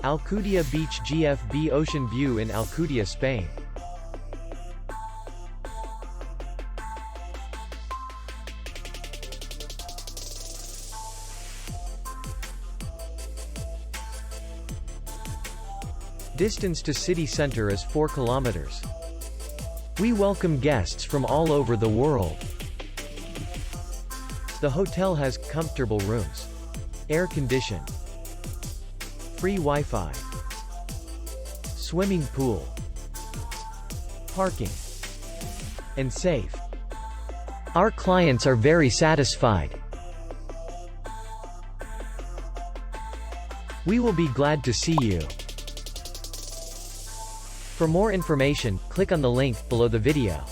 Alcudia Beach GFB Ocean View in Alcudia, Spain. Distance to city center is 4 kilometers. We welcome guests from all over the world. The hotel has comfortable rooms, air condition, free Wi-Fi, swimming pool, parking, and safe. Our clients are very satisfied. We will be glad to see you. For more information, click on the link below the video.